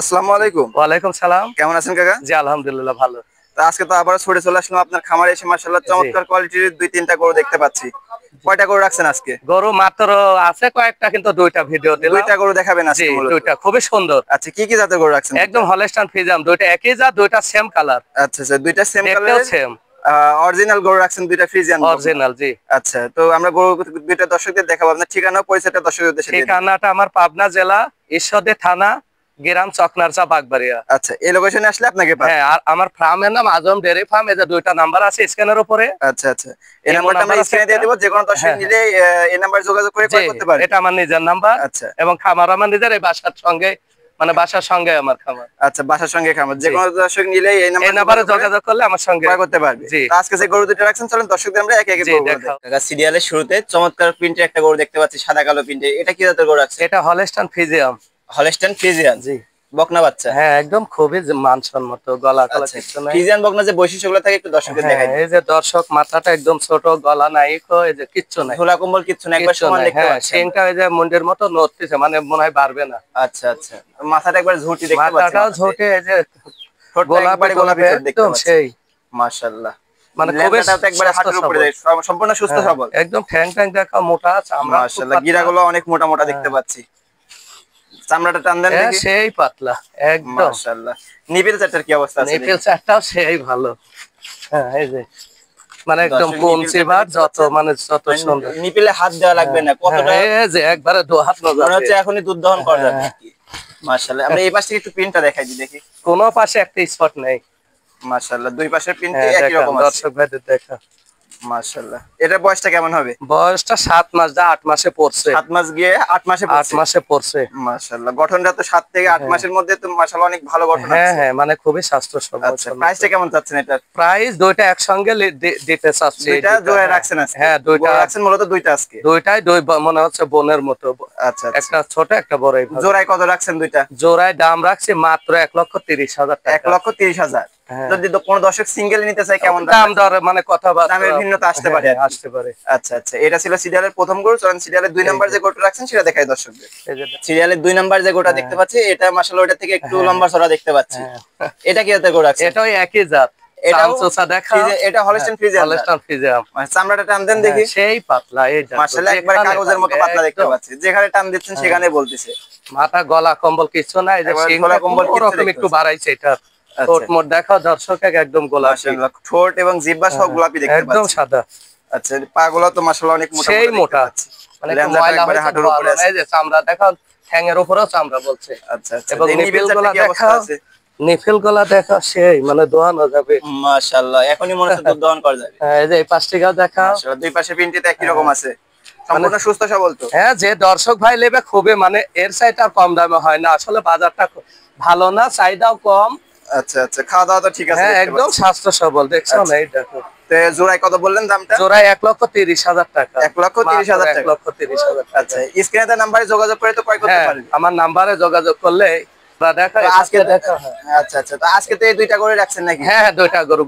আসসালামু আলাইকুম। ওয়ালাইকুম সালাম। কেমন আছেন কাকা? জি, আলহামদুলিল্লাহ ভালো। তো আজকে তো আবারও ছুটে চলে আসলাম আপনার খামারে এসে মাশাআল্লাহ জি, চমৎকার কোয়ালিটির ২-৩ টা গরু দেখতে পাচ্ছি। জি। কয়টা গরু রাখছেন আজকে? গরু মাত্র আছে কয়েকটা, কিন্তু ২ টা ভিডিও ২ দিলাম। টা গরু দেখাবেন জি, আজকে মূলত। ২ টা খুবই সুন্দর। আচ্ছা কি জাতের গরু রাখছেন ২ টা? একদম হলস্টাইন ফ্রিজিয়ান, ২ টা একই জাত, ২ টা সেম কালার। আচ্ছা, আচ্ছা ২ টা সেম দেখতেও কালারের সেম। আ অরিজিনাল গরু রাখছেন ২ টা ফ্রিজিয়ান বকনা। অরিজিনাল, জি। আচ্ছা তো আমরা গরু ২ টা দর্শকদের দেখাবো। আপনার ঠিকানা ও পরিচয়টা দর্শকদের উদ্দেশ্যে দিয়ে দিন। ঠিকানাটা আমার পাবনা জেলা, ঈশ্বরদী থানা, গ্রাম চকনারচা, বাগবাড়িয়া। আচ্ছা এই লোকেশনে আসলে আপনাকে পাবে। হ্যাঁ, আর আমার ফার্মের নাম আজম ডেয়ারি ফার্ম। এই যে ২ টা নাম্বার আছে স্ক্যানের উপরে। আচ্ছা, আচ্ছা। এই ইমো নাম্বারটা আমরা নাম্বার আছে স্ক্রিনে একটা। দিয়ে দেব। যেকোনো দর্শক হ্যাঁ, হ্যাঁ। নিলে এই নাম্বারে যোগাযোগ করে জি, ক্রয় করতে পারবে। এটা আমার নিজের নাম্বার আচ্ছা। এবং খামার আমার নিজের, এই বাসার সঙ্গে, মানে বাসার সঙ্গে আমার খামার। আচ্ছা বাসার সঙ্গে খামার। জি, যেকোনো দর্শক নিলেই এই এই নাম্বারে নাম্বারে যোগাযোগ করে যোগাযোগ করলে আমার সঙ্গে। ক্রয় করতে পারবে। জি, তো আজকে যে গরু দুটো রাখছেন চলেন দর্শকদের আমরা একে একে জি, গরুগুলো দেখাও। দেখি। কাকা সিরিয়ালের শুরুতে চমৎকার প্রিন্টের একটা গরু দেখতে পাচ্ছি, সাদা কালো প্রিন্টে। এটা কি জাতের গরু রাখছেন? এটা হলস্টাইন ফ্রিজিয়াম। হলস্টাইন ফ্রিজিয়ান জি, বকনা বাচ্চা। হ্যাঁ, একদম খুবই যে মানসম্মত, গলা টলা আচ্ছা কিছু নাই। ফ্রিজিয়ান বকনা যে বৈশিষ্ট্যগুলো থাকে একটু দর্শকদের হ্যাঁ, দেখাই দিন। এই যে দর্শক, মাথাটা একদম ছোট, গলা নাই, এই যে কিচ্ছু নাই, ঝোলা কম্বল কিচ্ছু না, একবার কিচ্ছু সমান নাই। দেখতে হ্যাঁ, পাচ্ছি আমরা। শিংটা ওই যে মুন্ডের মতো নড়তেছে, মানে মনে হয় বাড়বে না। আচ্ছা আচ্ছা মাথাটা একবার ঝুঁটি দেখতে পাচ্ছি মাথাটাও মাথাতে। ঝোটে, এই যে ঠোঁটটা গোলাপি একবারে গোলাপি গোলাপি, ঠোঁট দেখতে একদম পাচ্ছি। সেই, মাশাআল্লাহ। মানে খুবই ল্যাংড়াটাও তো একবারে সুস্থ হাঁটুর উপরে সবল। যায়, সম্পূর্ণ সুস্থ হ্যাঁ, সবল। একদম ঠ্যাং ট্যাং দেখা মোটা, চামড়া খুব মাশাআল্লাহ পাতলা। গিরাগুলো অনেক মোটা মোটা দেখতে হ্যাঁ, পাচ্ছি। চামড়াটা টান দেন হ্যাঁ, দেখি। সেই পাতলা একদম। মাশাআল্লাহ। নিবিড় চারটার কি অবস্থা আছে নিপেল দেখি। চারটাও সেই ভালো। হ্যাঁ, এই যে মানে একদম দর্শক কোন নিপিল চারটা চিবার দেখতে যত, পাচ্ছেন। মানে যত মানে সুন্দর। নিপিলে হাত দেওয়া লাগবে হ্যাঁ, না, হ্যাঁ, কতটা এই যে একবারে দোহাত মনে যাবে। হচ্ছে এখনই দুধ দহন করা যাবে হ্যাঁ, আর কি। মাশাআল্লাহ। আমরা এই পাশ থেকে একটু প্রিন্টটা দেখাই দিই দেখি। কোনো পাশে একটা স্পট নেই। মাশাআল্লাহ দুই পাশের প্রিন্টই হ্যাঁ, একই দেখান রকম আছে। দর্শক ভাইদের দেখা। মাশাআল্লাহ। এটার বয়সটা কেমন হবে? বয়সটা ৭ মাস, যা ৮ মাসে পড়ছে। ৭ মাস গিয়ে ৮ মাসে ৮ পড়ছে। মাসে পড়ছে। মাশাআল্লাহ। গঠনটা তো ৭ থেকে ৮ হ্যাঁ, মাসের মধ্যে তো মাশাআল্লাহ অনেক ভালো গঠন হ্যাঁ, আছে। হ্যাঁ, মানে খুবই স্বাস্থ্য আচ্ছা সম্মত। প্রাইসটা কেমন চাচ্ছেন এটার? প্রাইস ২ টা একসঙ্গে দিতে চাচ্ছি, ২ এই টা ২ টা। জোড়ায় হ্যাঁ, রাখছেন আজকে। হ্যাঁ, ২ টা, গরু রাখছেন মূলত ২ টা আজকে। ২ টাই মনে হচ্ছে বোনের মতো। আচ্ছা, আচ্ছা। একটা ছোট, একটা বড় এইভাবে। জোড়ায় কত রাখছেন ২ টা? জোড়ায় দাম রাখছি মাত্র ১,৩০,০০০ টাকা। ১,৩০,০০০। হ্যাঁ, যদি কোন দর্শক সিঙ্গেল নিতে চায় কেমন দাম দাম রাখছেন? দর মানে কথাবার্তা। দামের ভিন্নতা আসতে হ্যাঁ, পারে হ্যাঁ, আরকি। আসতে পারে। আচ্ছা, আচ্ছা। এটা ছিল সিরিয়ালের ১ম গরু। চলেন সিরিয়ালের ২ এই নাম্বার যে, যে গরুটা রাখছেন সেটা দেখাই দর্শকদের। এই যে, সিরিয়ালের ২ নাম্বার যে গরুটা হ্যাঁ, দেখতে পাচ্ছি এটা মাশাআল্লাহ ওটা থেকে একটু হ্যাঁ, লম্বা চড়া দেখতে পাচ্ছি। হ্যাঁ। এটা কি জাতের গরু রাখছেন? এটাও একই জাত। এটাও চামচোচা দেখা। এটা হ্যাঁ, হলস্টাইন ফ্রিজিয়ান জাত। হলস্টাইন ফ্রিজিয়াম। মানে চামড়াটা টান দেন হ্যাঁ, দেখি। সেই পাতলা, এই দেখো মাশাআল্লাহ একবারে যেখানে কাগজের মতো টানবে পাতলা দেখতে একদম। পাচ্ছি। যেখানে টান দিচ্ছেন হ্যাঁ, সেখানেই বলতেছে। মাথা, গলা, কম্বল কিছু নাই, এই যে একবার ঝোলা শিংটা কম্বল কোনো কিচ্ছু রকম দেখতে একটু পাচ্ছি। বাড়াইছে এটা। ঠোঁট আচ্ছা। মোট দেখা দর্শক, একদম গোলাপি। মাশাআল্লাহ ঠোঁট এবং জিহ্বা সব হ্যাঁ, গোলাপি দেখতে একদম পাচ্ছি। সাদা। আচ্ছা পা গুলো তো মাশাআল্লাহ অনেক মোটা সেই মোটা দেখতে মোটা, পাচ্ছি। মানে একটু ল্যাঞ্জাটা ময়লা একবারে হয়েছে, হাঁটুর উপরে ভালো না। আছে। এই যে চামড়া দেখাও, ঠ্যাঙের উপরেও চামড়া বলছে। আচ্ছা আচ্ছা। এবং এই নিবিল নিপিল চারটা গুলা কি অবস্থা দেখাও, আছে? নিপিল গুলা দেখা সেই, মানে দোয়ানো যাবে। মাশাআল্লাহ এখনই মনে হচ্ছে দুধ দহন করা যাবে। হ্যাঁ, এই যে এই পাশটিকাও দেখাও। মাশাআল্লাহ দুই পাশে প্রিন্টটা একই রকম হ্যাঁ, আছে। মানে সম্পূর্ণ সুস্থ সবল তো? হ্যাঁ, যে দর্শক ভাই নেবে খুবই, মানে এর চাইতে আর কম দামে হয় না। আসলে বাজারটা ভালো না, চাহিদাও কম। আচ্ছা আচ্ছা খাওয়া দাওয়া তো ঠিক আছে হ্যাঁ, দেখতে একদম পাচ্ছি। স্বাস্থ্য সবল, দেখছো না? আচ্ছা এই দেখো তো জোড়ায় কত বললেন দামটা? জোড়ায় ১,৩০,০০০ টাকা। মাত্র ১,৩০,০০০ টাকা। ১,৩০,০০০ টাকা। আচ্ছা স্ক্রিনে দেওয়া নাম্বারে যোগাযোগ করে তো ক্রয় করতে হ্যাঁ, পারবে। আমার নাম্বারে যোগাযোগ করলে বা দেখা, তো এ আজকে পাশে দেখা। হ্যাঁ, আচ্ছা আচ্ছা তো আজকে তো এই ২ টা করে রাখছেন নাকি? হ্যাঁ, ২ টা গরু।